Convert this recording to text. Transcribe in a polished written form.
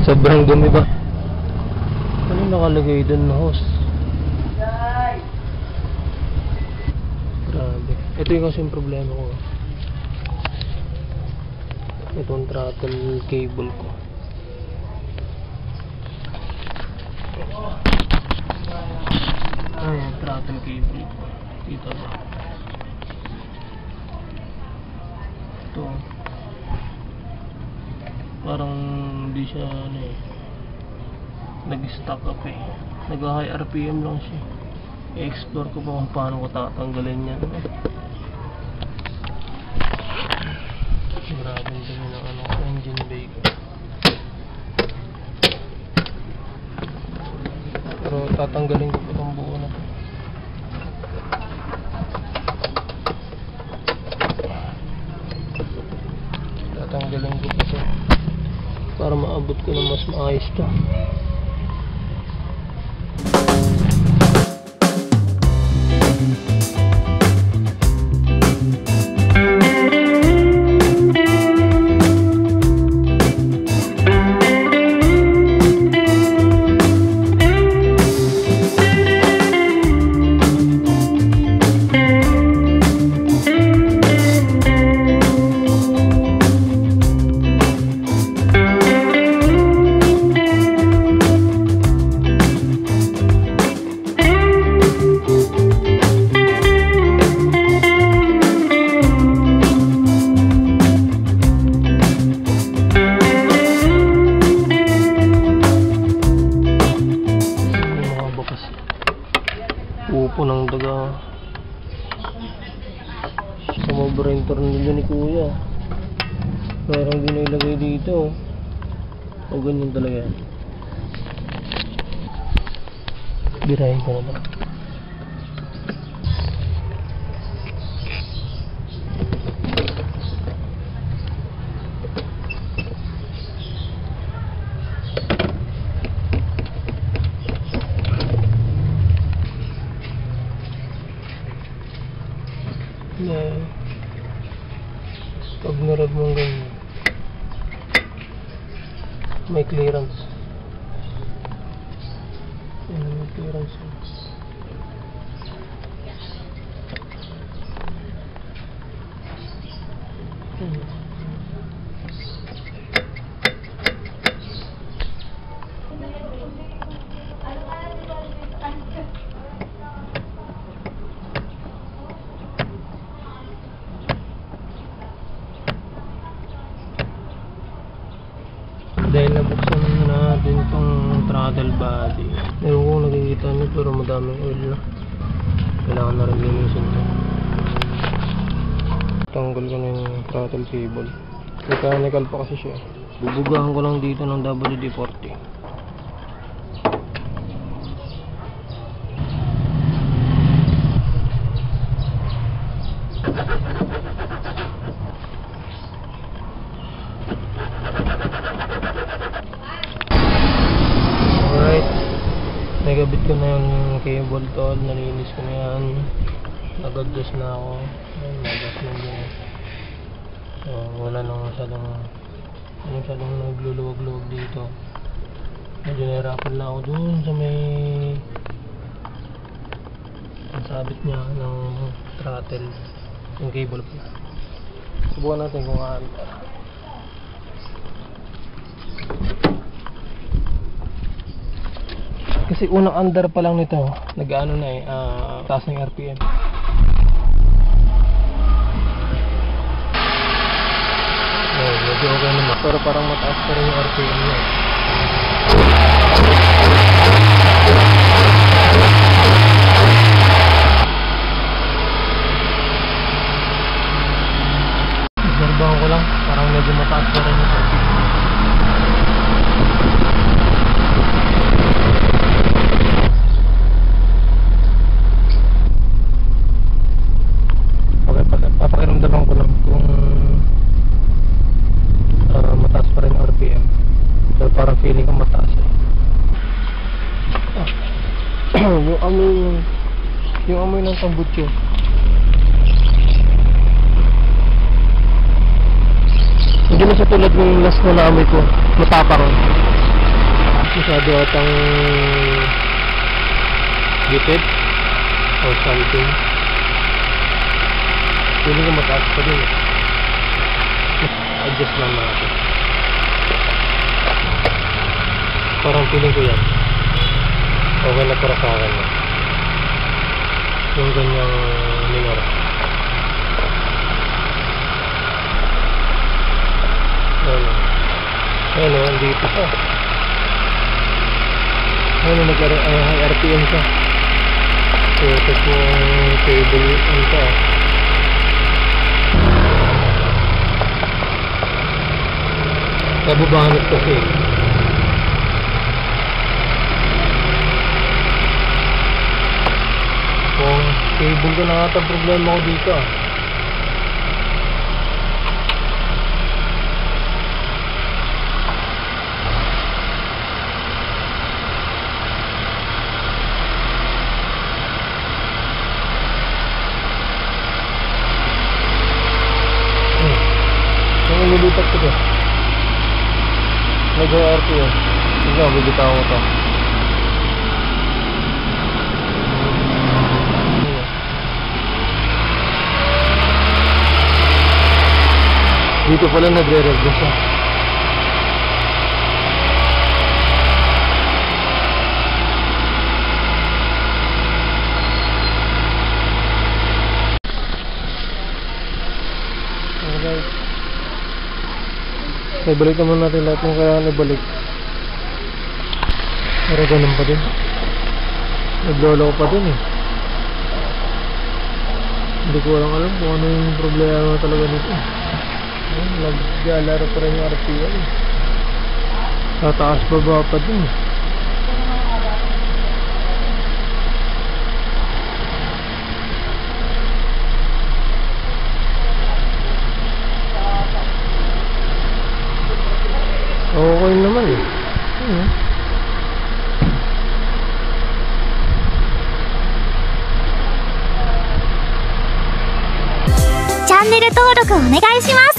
Sobrang dumi ba? Ano nakalagay doon na hose? Grabe. Ito yung kasi yung problema ko. Itong throttle cable ko. Ayan, throttle cable ko. Dito ba? Ito. Parang hindi siya ano eh, nag-stock up eh. Nag-high RPM lang siya. I-explore ko pa kung paano ko tatanggalin yan. Grabe din ng ano, engine bay ko. Pero tatanggalin ko pa itong buo na to. Tatanggalin ko pa ito para maabot ko na mas maayos to. Upo ng daga. Sumobra yung tornilyo ni kuya. Parang di na ilagay dito. O ganyan talaga yan. Birahin ko naman. Yeah. Pag narad mong ganyan, may clearance. Yan, may clearance. Dahil nabuksan na natin itong throttle body. Meron kong nakikita nyo pero madaming oil na. Kailangan na rin linisin ito. Tanggal ko na yung throttle cable. Mechanical pa kasi siya. Bubugahan ko lang dito ng WD-40. Nagabit ko na yung cable tol, nalinis ko na yan, nag-adjust na ako. Ayun, nag-adjust na yun. So, wala nang masyadong nagluluwag-luwag dito. Medyo nahirapan na ako dun sa may sabit niya ng throttle, yung cable pala. Subukan natin kung aanta. Kasi unang under pa lang nito, nag-ano na eh, taas ng RPM. Oh, medyo okay naman. Pero parang mataas pa rin yung RPM niya. Obserbahan ko lang, parang medyo mataas pa rin yung RPM. Papakiramdaman ko lang kung mataas pa rin yung RPM. So parang feeling ko mataas eh. Yung amoy ng tambutso. Hindi na siya tulad ng last na naamoy ko, matapang. masyado atang gipit or something. Feeling ko mataas pa din eh. Adjust lang natin. Parang feeling ko yan okay na para sa akin yung ganyang minor. Ayun, andito siya. Ayun, high RPM siya. So, tapos yung cable ano siya. Kabubangot kasi. Kung cable ko na ata problema ko dito. Nilipat ko ito. Medyo RPM. Sige, bibitaw ko ito. Dito pala nagre-rev siya. Alright. Okay, balik naman natin lahat ng kailangan ibalik. Pero ganun pa din. Naglolo ko pa din eh. Hindi ko lang alam kung ano yung problema talaga nito. Naglalaro pa rin yung RPM. Tataas baba pa din. Okay naman eh. Channel 登録お願いします。